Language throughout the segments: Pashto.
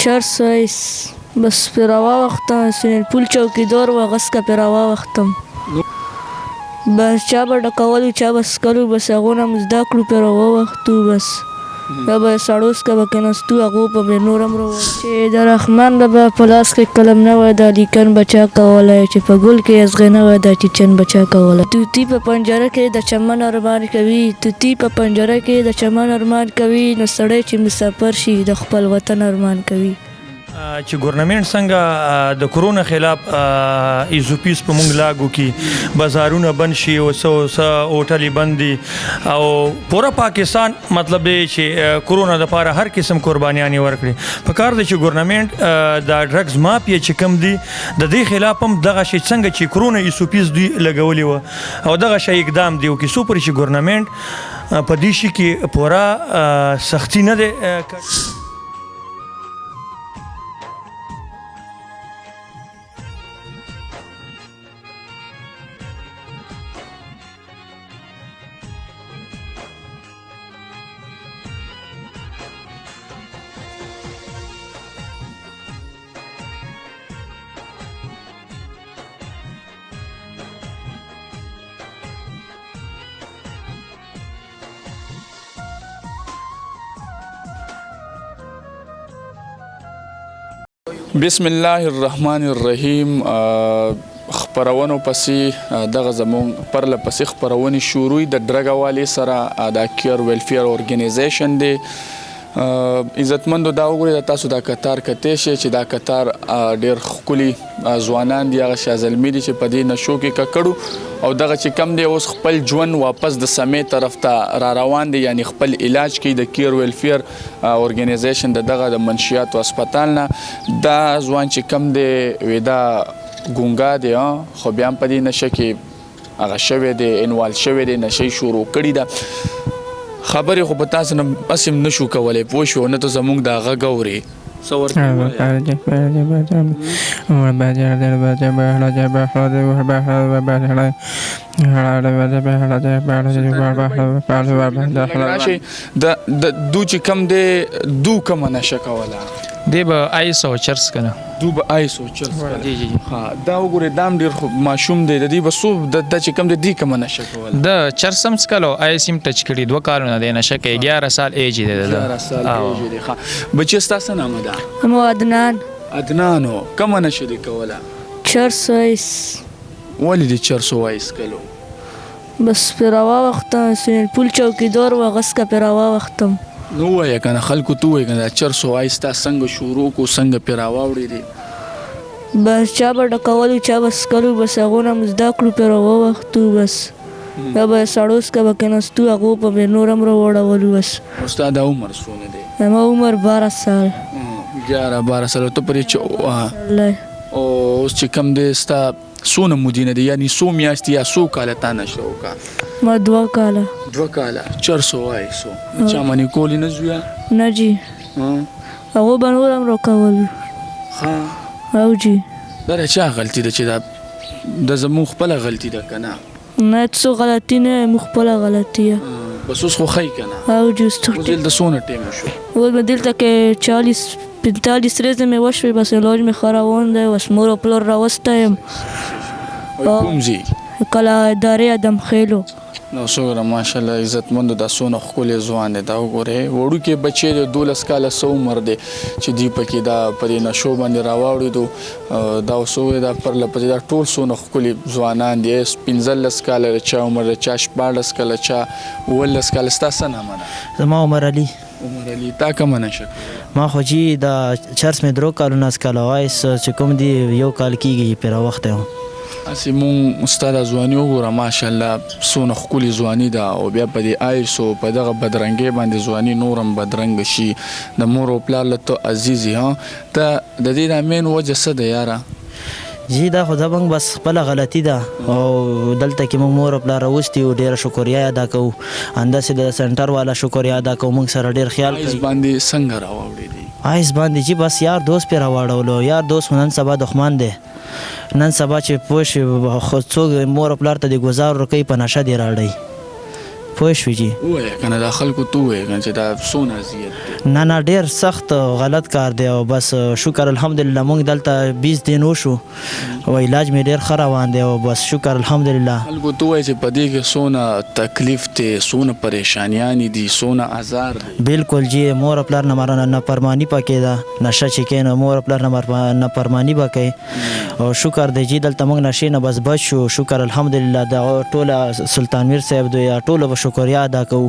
چرس وایس بس پې راواوښتم سویمنګ پول چوکیدار و هغسکه پې راواوښتم بس چا به ډکولو چا به څکلو بس هغو نه مو زده کړو پې راواوښتو بس بیا به سړو څخه به کېناستو هغو به مې نور هم چې د رحمان بابا په لاس کې قلم نه وای دا لیکن به چا کولی چې په ګل کې ازغی نه وای دا چیچن به چا کولی طوطي په پنجره کې د چمن ارمان کوي طوطي په پنجره کې د چمن ارمان کوي نو سړی چې مسافر شي د خپل وطن ارمان کوي چې ګورنمنټ څنګه د کرونا خلاف ایزوپیس په مونږ لاګو کی بازارونه بند شي او څه هوټلې بند دي او پوره پاکستان مطلب دی چې کرونا دپاره هر قسم قربانیانې ورکړي په کار دی چې ګورنمنټ دا ډرګز مافیا چې کم دي د دې خلاف هم دغه شی څنګه چې کرونا ایزوپیس دوی لګولي وه او دغه شی اقدام دی وکړي څو پورې چې ګورنمنټ په دې شي کې پوره سختي نه دی بسم الله الرحمن الرحیم خپرونو پسې دغه زموږ پرله پسې خپرونې شروع د ډرګ حوالې سره د کیر ویلفیر ارګنایزیشن دی عزتمندو دا وګورئ د تاسو دا کتار کتی شي چې دا کتار ډېر ښکلي ځوانان دي هغه شازلمي دي چې په دې نشو کې ککړو او دغه چې کم دی اوس خپل ژوند واپس د سمې طرف ته را روان دي یعنی خپل علاج کوي د کیر ویلفیر ارګنایزیشن دغه د منشیاتو هسپتال نه دا ځوان چې کم دی وی دا ګونګا دی خو بیا هم په دې نشه کې هغه شوی دی انوال شوی دی نشې شروع کړي ده خبرې خو په تاسو نه اسیم نشو کولی پوه شو نه ته زموږ د غږ اورې څه ورته دو چې کم دی دو کومه نشه کوله دی به آیس او چرس کنه دو به آیس او چرس کنه دا وګورئ دا هم ډېر ماشوم دی د دې به څو دا چې کم دی دې کومه نشه کوله د چرس هم څکلو آیس هم ټچ کړي 2 کالونه دی نشه کوي 11 سال ایج دی 11 سال ایج دی بچی ستا څه نامه ده مو عدنان عدنانو کومه نشه دی کوله چرس وایس ولې دې چرس وایس کلو بس پې راواوښتم سویمنګ پول چوکیدار و هغسکه پې راواوښتم نو وایه کنه خلکو ته وایه کنه چرس وایس تا څنګه شروع کو څنګه پې راواوړې دي بس چا به ډکولو چا به څکلو بس هغو نه مو زده کړو پې راواوښتو بس بیا به سړو څخه به کېناستو هغو به مې نور هم راوړولو بس او ستا دا عمر څونه دی زما عمر 12 سال 11-12 سال ته پرې او اوس چې کم دی ستا څونه مودینه دی یعنی څو میاشتې یا څو کاله تا نشه وکړه ما 2 کاله 2 کاله چرس وایسو چا منې کولی نه زویه نه جی هغو به نور هم راکولو ښه او جی دا د چا غلطي ده چې د زموږ خپله غلطي ده که نه نه څه غلطي نه موږ خپله غلطي یم بس اوس خو ښایي که نه او جی اوس دلته څونه ټایم شو اوس به دلته کې 40-45 ورځې مې وشوې بس علاج مې ښه روان دی بس مور او پلار راوستی یم کوم ځای کله ادارې ادم خیلو نو څومره ماشاءالله عزتمندو دا څونه ښکلی ځوان دی دا وګورئ وړوکی بچی دی 12 کاله څه عمر دی چې دوی پکې دا په دې نشو باندې راواوړېدو دا اوس ووایي دا پرله پسې دا ټول څونه ښکلي ځوانان دي 15 کاله د چا عمر د چا 14 کاله چا 19 کاله ستا څه نامه ده زما عمر علي عمر علي تا کومه نشه ما خو جی دا چرس مې 2 کالونه څکلی وایس چې کوم دی 1 کال کېږي پرې راوختی یم هسې مونږ ستا دا ځواني وګوره ماشاءالله څونه ښکلې ځواني ده او بیا په دې آیسو په دغه بدرنګۍ باندې ځواني نور هم بدرنګه شي د مور او پلار له ته عزیز یې ته د دې دا مین وجه څه ده یاره جی دا خو زموږ بس خپله غلطي ده او دلته کې موږ مور او پلار راوستي یو ډېره شکریا ادا کوو همداسې د سنټر والا شکریا ادا کوو موږ سره ډېر خیال آیس باندې څنګه راواوړې دي آیس باندې جی بس یار دوست پې راواړولو یار دوست نن سبا دښمن دی نن سبا چې پوه شي څوک مور او پلار ته د ګزار ورکوي په نشه دې راړئ پوه شوې جی ووایه که نه دا خلکو ته ووایه که نه چې دا څونه اذیت دی نه ډیر سخت غلط کار دی او بس شکر الحمدلله موږ دلته 20 دن وشو او علاج مې ډیر ښه روان دی او بس شکر الحمدلله خلکو ته ووایه چې په دې کې څونه تکلیف دی څونه پریشانیانې دي څونه ازار دی بالکل جی مور پلار نافرمانی پکې ده نشه چې کوي نو مور پلار نافرمانی به کوي او شکر دی جی دلته موږ نشې نه بس بچ شو شکر الحمدلله د ټوله سلطان میر صاحب دوی ټوله به شکریا ادا کوو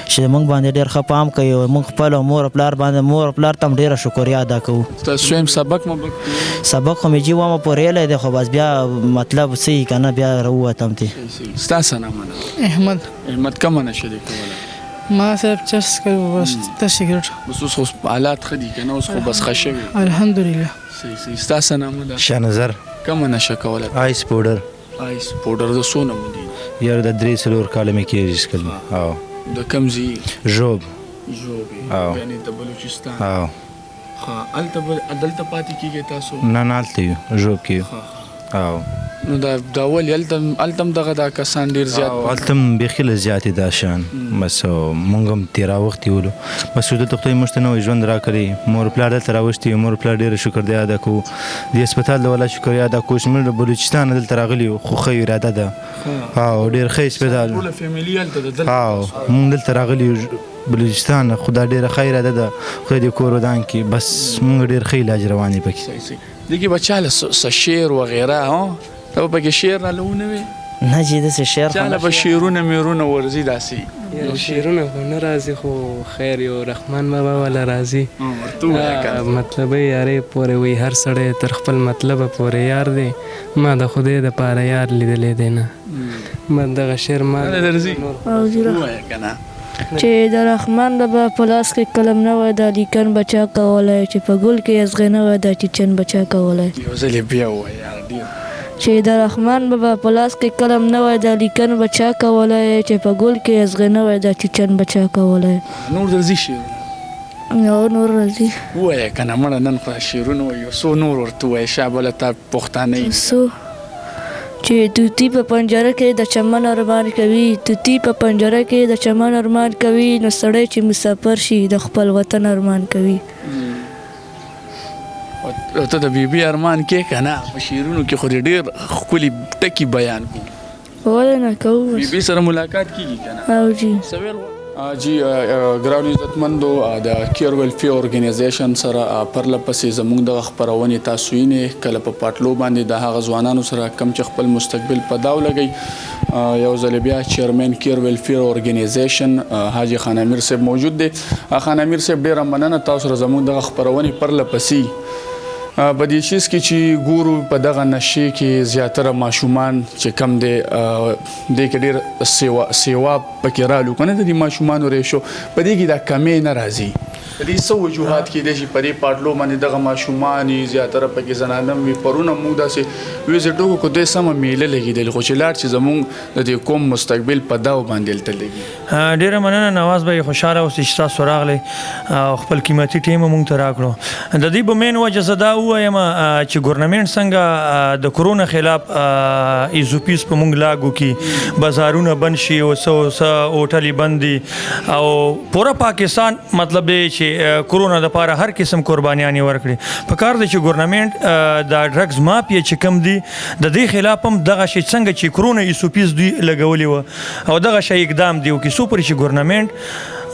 چې موږ باندې ډېر ښه پام کوي او موږ خپل مور پلار باندې مور پلار ته هم ډېره شکریا ادا کوو تاسو هم سبق سبق خو مې جي وامه پورېلی دی خو بس بیا مطلب څه یي که نه بیا راووتم تې ستا نامه ده احمد کومه نشه دی کولی ما صاحب چرس کوي بس ته سګرټ بس اوس خو حالات ښه دي که نه اوس خو بس ښه شوي الحمدلله صحیح ستا نامه ده شاه کومه نشه کوله آیس پاوډر آیس پاوډر د څو نه مودې یار د 3-4 کاله مې کېږي څکل او د کوم ځای ژوب ژوبې یعنې د بلوچستان او ښه دلته پاتې کېږئ تاسو نه هلته یو ژوب کې یو او نو دا ولې هلته هم دغه دا کسان ډېر زیات هلته هم بیخي له زیاتې دا شیان بس مونږ هم تېرا وخت یولو بس دلته خدای موږ ته نوی ژوند راکړی مور پلار دلته راوښتي مور پلار ډېره شکردیا ادا کوو د هسپتال د والا شکریا ادا کوو چې موږ د بلوچستان دلته راغلي یو خو ښه اراده ده او ډېر ښه هسپتال ټوله فیملي هلته ده او موږ دلته راغلي یو بلوچستان خدا ډېره ښه اراده ده خدای دې کور ودان کړي بس موږ ډېر ښه علاج روان دی پکې دې کې به چاله څه شعر وغیره ته به پکې شعر راله ونوې نه جی داسې شعر خو چاله به شعرونه میرونه ورځي داسې یو شعرونه خو نه راځي خو خیر یو رحمان بابا والا راځي مطلب یارې پورې وي هر سړی تر خپل مطلبه پورې یار دی ما د خدای دپاره یار لیدلی دی نه ما دغه شعر ما ووایه که نه چې د رحمان بابا په لاس کې قلم نه وای دا لیکن بچا کولی چې په ګل کې ازغې نه وای دا چیچن بچا کولی یو ځل یې بیا ووایه چې د رحمان بابا په لاس کې قلم نه وای دا لیکن بچا کولی چې په ګل کې ازغې نه وای دا چیچن بچا کولی نور درځي شعرونه نور راځي ووایه که نه مړه نن خو شعرونه وایي یو څو نور ورته ووایه شابله تا پښتانه څو چې توتی په پنجره کې د چمن ارمان کوي توتی په پنجره کې د چمن ارمان کوي نو سړی چې مسافر شي د خپل وطن ارمان کوي او ته د بیبي ارمان کې که نه په شعرونو کې خو دې ډېر ښکلي ټکي بیان کوو ولې نه کوو بیبي سره ملاقات کېږي که نه او جی جی ګرانو عزتمندو د کیر ویلفیر ارګنایزیشن سره پرله پسې زموږ دغه خپرونې تاسو یې کله په پاټلو باندې د هغه ځوانانو سره کم چې خپل مستقبل په داو لګوي یو ځل بیا چیرمن کیر ویلفیر ارګنایزیشن حاجي خان امیر صاحب موجود دی خان امیر صاحب ډېره مننه تاسو سره زموږ دغه خپرونې پرله پسې په دې چیز کې چې ګورو په دغه نشې کې زیاتره ماشومان چې کم دی دې کې ډېر سیوا پکې رالو که نه د دې ماشومانو ریشو په دې کې دا کمې نه راځي په دې څه وجوهات کېدای شي په دې پاټلو باندې دغه ماشومان یې زیاتره پکې زنانه وي پرونه موږ داسې ویزټ وکړو که دوی سمه میله لګېدل خو چې لاړ چې زموږ د دې قوم مستقبل په داو باندې هلته لګي ډېره مننه نواز بھائی خوشحاله اوسئ چې تاسو راغلی او خپل قیمتي ټیم موږ ته راکړو د دې به مین وجه زه دا ووایم چې ګورنمنټ څنګه د کرونا خلاف ایزوپیس په موږ لاګو کړي بازارونه بند شي او څه هوټلې بند دي او پوره پاکستان مطلب دی چې کرونا دپاره هر قسم قربانیانې ورکړي په کار دی چې ګورنمنټ دا ډرګز مافیا چې کم دي د دې خلاف هم دغه شی څنګه چې کرونا ایزوپیس دوی لګولي وه او دغه شی اقدام دی وکړي څو پورې چې ګورنمنټ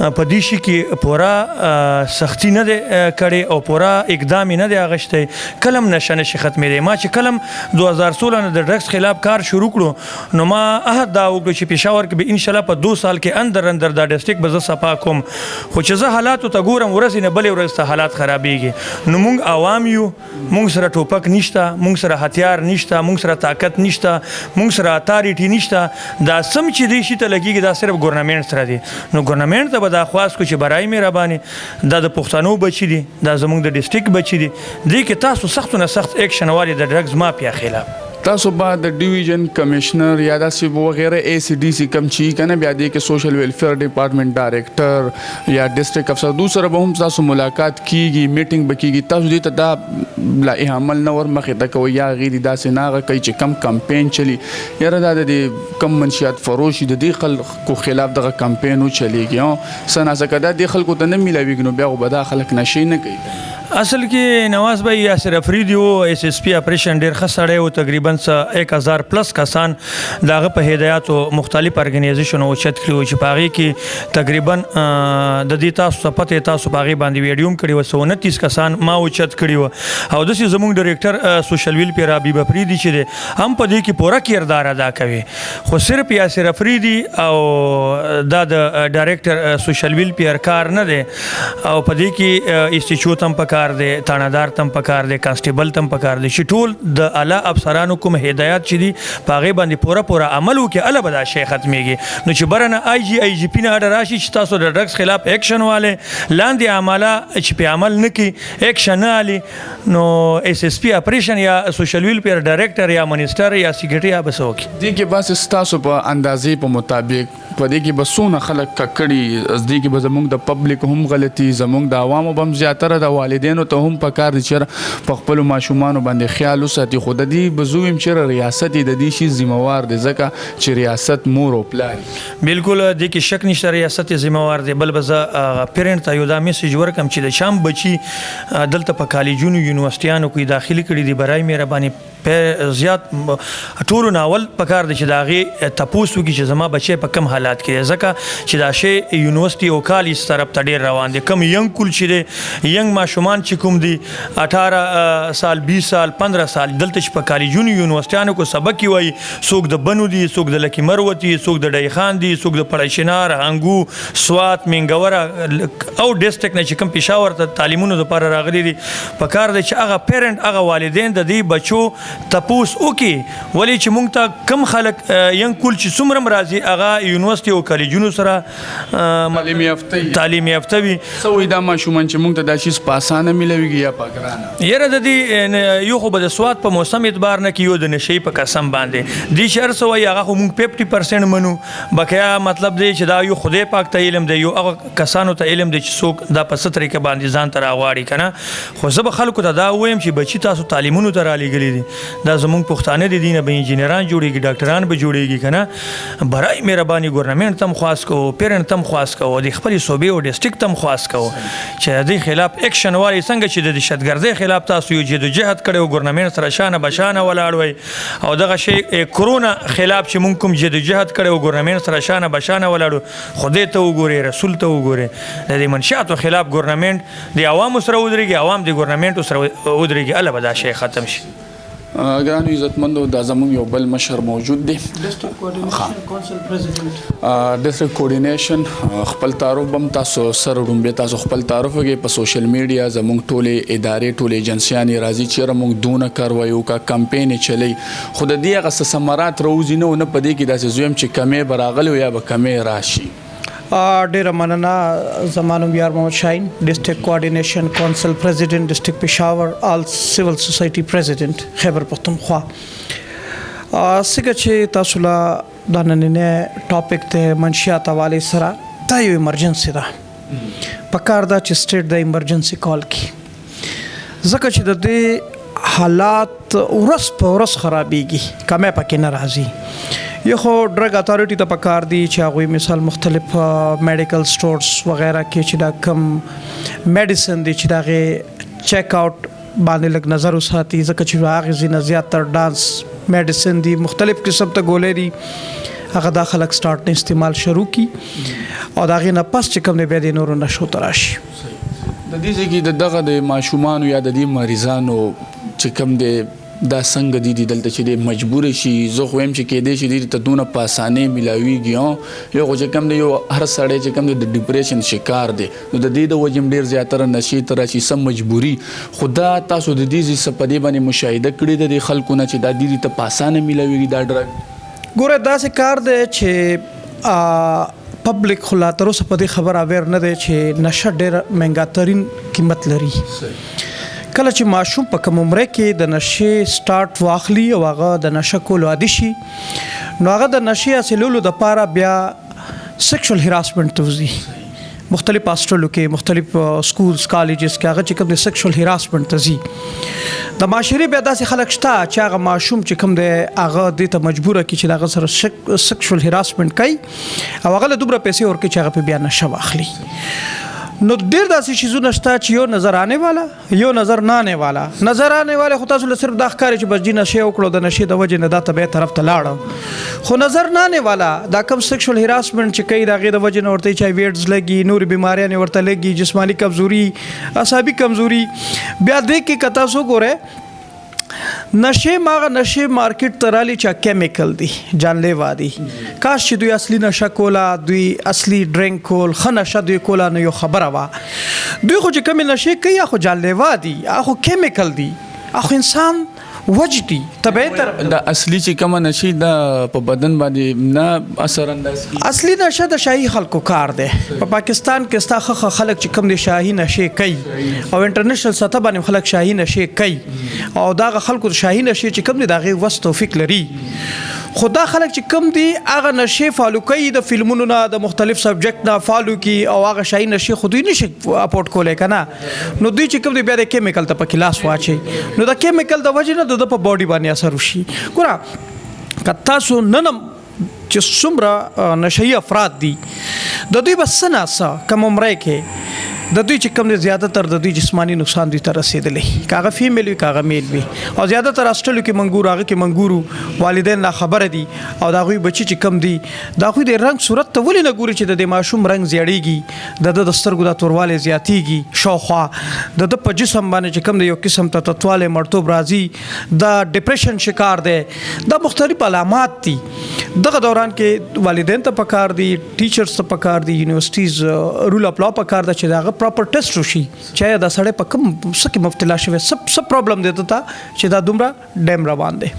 په دې شي کې پوره سختی نه دی کړې او پوره اقدام یې نه دی اخیستی کله هم نشه نشي ختمېدی ما چې کله هم 2016 نه د ډرګز خلاف کار شروع کړو نو ما عهد دا وکړو چې پېښور کې به انشاءالله په 2 سال کې اندر دا ډسټرکټ به زه صفا کوم خو چې زه حالاتو ته ګورم ورځې نه بلې ورځ ته حالات خرابېږي نو موږ عوام یو موږ سره ټوپک نشته موږ سره هتیار نشته موږ سره طاقت نشته موږ سره اتارټي نشته دا سم چې دې شي ته لګېږي دا صرف ګورنمنټ سره دی نو ګورنمنټ ته دا خواست کو چې برای مهرباني دا د پښتنو بچي دي دا زموږ د ډسټرکټ بچي دي دې کې تاسو سختو نه سخت ایکشن والي د ډرګز مافیا خلاف تاسو به د ډیویژن کمشنر یا داسې وغیره اے سی ډي سی کم چی کنه بیا دې کې سوشل ویلفیر ډپارټمنټ ډایریکټر یا ډسټریکټ افسر دوسره به هم تاسو ملاقات کیږي میټینګ به کیږي تاسو دې ته دا لا عمل نه ور مخې ته کوي یا غیر داسې ناغه کوي چې کم کمپین چلی یاره دا د کم منشیات فروشي د دې خلکو خلاف دغه کمپین چلیږي سناسه کدا د خلکو ته نه ملاویږي نو بیا به دا خلک نشي نه کوي اصل کې نواز بھائی یاسر افریدی او ایس ایس پی اپریشن ډیر خسړی او تقریبا 1000 پلس کسان داغه په هدایت او مختلف ارګنایزیشن او چت کړو چې پاغي کې تقریبا د دې تاسو پته تاسو پاغي باندې ویډیوم کړی و 29 کسان ما او چت کړی و او د زموږ ډایریکټر سوشل ویل پیر حبیب افریدی چې هم په دې کې پوره کردار ادا کوي خو صرف یاسر افریدی او د ډایریکټر سوشل ویل پیر کار نه دی او په دې کې انسټیټیوټ هم پکار دی تانادار تم پکار دی کانسټیبل تم پکار دی چې ټول د اعلی افسرانو کوم هدایت چې دي پاغه باندې پوره عمل وکړي الله به دا شی ختميږي نو چې برنه آی جی پی نه اډر راشي چې تاسو د ډرګز خلاف اکشن والے لاندې عمله چې په عمل نه کې اکشن نه علي نو ایس ایس پی اپریشن یا سوشل ویلفیر ډایریکټر یا منیسټر یا سیکریټری یا بسوک دي کې بس تاسو په اندازې په مطابق په دې کې بسونه خلک ککړي از دې کې به زموږ د پبلک هم غلطي زموږ د عوامو بم زیاتره د والدینو ته هم پکار دي چې په خپل ماشومان باندې خیال وساتي خو د دې بزویم چې ریاست د دې شي ذمہوار دي ځکه چې ریاست مور او پلان بالکل د کې شک نشته ریاست ذمہوار دي بل بز پیرنټ ته یو دا میسج ورکم چې د شام بچي دلته په کالجونو یونیورسيټانو کې داخلي کړي دي برای مهرباني په زیات ټولو ناول پکار دي چې داغه تپوسو کې چې زما بچي په کم حالات کې ځکه چې دا شی یونیورسيټي او کالج طرف ته ډیر روان دي کم ینګ کول چې دي ینګ ماشومان چې کوم دي 18 سال 20 سال 15 سال دلته چې په کالجونو یونیورسيټانو کو سبق وي څوک د بنو دي څوک د لکی مروتی څوک د ډای خان دي څوک د پړشنار انګو سوات منګورا او ډیسټریکټ نه چې کوم پېښور ته تعلیمونو لپاره راغلي دي پکار دي چې هغه پیرنټ هغه والدین د دې بچو تپوس وکي ولی چې مونږ ته کم خلک ینګ کول چې څومره راځي هغه یونیورسيټي او کالجونو سره تعلیم یافته وي سوې دا ماشومان چې مونږ ته دا شي پاسانه ملويږي یا پاګرانه یره د دې یو خو د سواد په موسم اعتبار نه کیو د نشي په قسم باندې دی شهر سوې هغه خو مونږ 50% منو بقیا مطلب دی چې دا یو خدای پاک ته علم دی یو هغه کسانو ته علم دی چې څوک دا په سترې کې باندې ځان تر اغواړي کنه خو زه به خلکو ته دا وایم چې بچی تاسو تعلیمونو ته را لګلې دي دا زمونږ پښتانه دي دینه به انجینران جوړيږي ډاکټران به جوړيږي کنه برای مهرباني ګورنمنت تم خاص کو پیرنټ تم خاص کو د خپل صوبې او ډیسټریکټ تم خاص کو چې د خلاف اکشن والی څنګه چې د دهشتګردۍ خلاف تاسو یو جدوجہد کړو ګورنمنت سره شانه بشانه ولاړ وي او دغه شی کرونا خلاف چې مونږ کوم جدوجہد کړو ګورنمنت سره شانه بشانه ولاړو خدای ته وګوري رسول ته وګوري د دې منشاتو خلاف ګورنمنت د عوامو سره ودرېږي عوام د ګورنمنت سره ودرېږي الله به دا شی ختم شي ګرانو عزتمندو دا زموږ یو بل مشر موجود دی ډسټریکټ کوارډینیشن خپل تعارف بم تاسو سره رومبه تاسو خپل تعارف کې په سوشل میډیا زموږ ټوله ادارې ټوله ایجنسیانې راځي چې موږ دونه کاروایو کا کمپاین چلی خود دې هغه ثمرات روزي نه پدې کې داسې زویم چې کمې براغلو یا به کمې راشي ډیره مننه زمانو یار محمد شاهین ډسټریکټ کوارډینیشن کونسل پریزیډنټ ډسټریکټ پېښور آل سیول سوسایټي پریزیډنټ خیبر پختونخوا څنګه چې تاسو لا د نننې ټاپک ته منشیات حواله سره دا یو ایمرجنسي ده پکار دا چې سټیټ د ایمرجنسي کال کی ځکه چې د دې حالات ورځ په ورځ خرابېږي کمه پکې نه راځي یو خو ډرګ اتھارټي ته پکار دي چې هغه مثال مختلف میډیکل سٹورز وغیرہ کې چې دا کم میډیسن دي چې دا چیک آؤٹ باندې لګ نظر وساتي ځکه چې هغه زینه زیاتره ډانس میډیسن دي مختلف قسم ته ګولې دي هغه داخله سٹارټ نه استعمال شروع کی او دا غي نه پس چې کوم نه به د نورو نشو تراشي د دې ځکه دغه د ماشومان یا د دې مریضانو چې کوم د دا څنګه دي دلته چې د مجبور شي زه خو هم چې کې دي چې د تدونه پاسانه ملاويږي یو چې کوم دی یو هر سړی چې کوم د ډیپریشن شکار دی نو د دې د وجم ډیر زیاتره نشي تر شي سم مجبوری خدا تاسو د دې سپدې باندې مشاهده کړی د خلکو نه چې د دې ته پاسانه ملاويږي دا ډرګ ګوره دا څه کار دی چې پبلک خلا تر اوسه په دې خبر اویر نه دی چې نشه ډیر مهنګا ترين قیمت لري کله چې ماشوم په کوم عمره کې د نشې سٹارټ واخلي او هغه د نشه کولو عادي شي نو هغه د نشې حاصلولو دپاره بیا سیکشوال هراسمنټ ته وځي مختلف هاسټلو کې مختلف سکولز کالجز کې هغه چې کوم د سیکشوال هراسمنټ ته ځي د معاشري بیا داسې خلک شته چې هغه ماشوم چې کوم دی هغه دې ته مجبوره کړي چې د هغه سره سیکشوال هراسمنټ کوي او هغه له دومره پیسې ورکړي چې هغه په بیا نشه واخلي نو ډیر داسې شیزونه شته چې یو نظر آنے والا یو نظر نه آنے والا نظر آنے والا خو تاسو له صرف دا ښکاري چې بس جی نشه وکړو د نشې د وجې نه دا طبیعت طرف ته لاړه خو نظر نه آنے والا دا کم سیکشوال هراسمنټ چې کوي د هغې د وجې نه ورته چای ویډز لګي نورې بیماریانې ورته لګي جسماني کمزوري اعصابي کمزوري بیا دې کې که تاسو ګورئ نشه ماغه نشه مارکیټ ترالی چا کیمیکل دی جانلیوا دی کاش چې دوی اصلي نشه کولا دوی اصلي ډرینک کول خنشه دوی کولا نه یو خبره وا دوی خو چې کوم نشه کوي خو جانلیوا دی اخو کیمیکل دی اخو انسان وجدي طبيعي دا اصلي چې کوم نشي دا په بدن باندې نه اثر انداز کی اصلي نشه د شاهي خلکو کار دی په پاکستان کې ستا خلک چې کوم د شاهي نشه کوي او انټرنیشنل سطح باندې خلک شاهي نشه کوي او دا خلکو د شاهي نشه چې کوم د هغه وس توفیق لري خدا خلک چې کم دي هغه نشه فالو کوي د فلمونو نه د مختلف سبجیکټ نه فالو کوي او هغه شای نشه خو دوی نشي اپورټ کولای کنه نو دوی چې کم دي بیا د کیمیکل ته په کلاس واچي نو د کیمیکل د وجه نه د په باډي باندې اثر وشي ګوره کتا سو ننم چې څومره نشئی افراد دي د دوی بس نه کم عمره کې د دوی چې کوم زیاده تر د دوی جسمانی نقصان دوی ته رسیدلې کاغه فیمیل وي کاغه میل وي او زیاده تر هاسټلو کې منګور هغه کې منګورو والدین لا خبره دي او دا غوي بچي چې کم دي دا خو د رنگ صورت ته ولې نه ګوري چې د ماشوم رنگ زیړیږي د سترګو د تورواله زیاتیږي شاوخوا د په جسم باندې چې کم د یو قسم ته تطواله مرطوب راځي د ډیپریشن شکار دی د مختلف علامات دي دغه دوران کې والدین ته پکار دي ټیچرز ته پکار دي یونیورسيټیز رول اپ لا پکار ده چې دا پراپر ټیسټ وشي چې دا سړی په کوم څه کې مبتلا شوی سب پرابلم دی ته چې دا دومره ډیم روان دی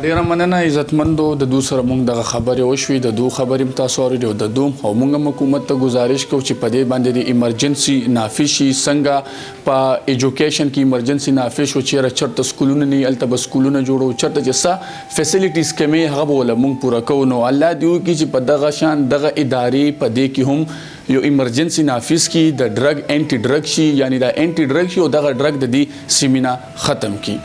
ډیره مننه عزتمندو د دو سره مونږ دغه خبرې وشوي د دو خبرې تاسو اورئ د دوم او مونږ حکومت ته گزارش کوو چې په دې باندې د ایمرجنسي نافذ شي څنګه په ایجوکیشن کې ایمرجنسي نافذ شو چې چرته سکولونه نه الته بس سکولونه جوړو چرته چې څه فیسیلیټیز کمې هغه ولا مونږ پوره کوو نو الله دې وکړي چې په دغه شان دغه ادارې په دې کې هم یو ایمرجنسي نافذ کی د ډرګ انټي ډرګ شي یعنی دا انټي ډرګ شي او دغه ډرګ د دې سیمینا ختم کی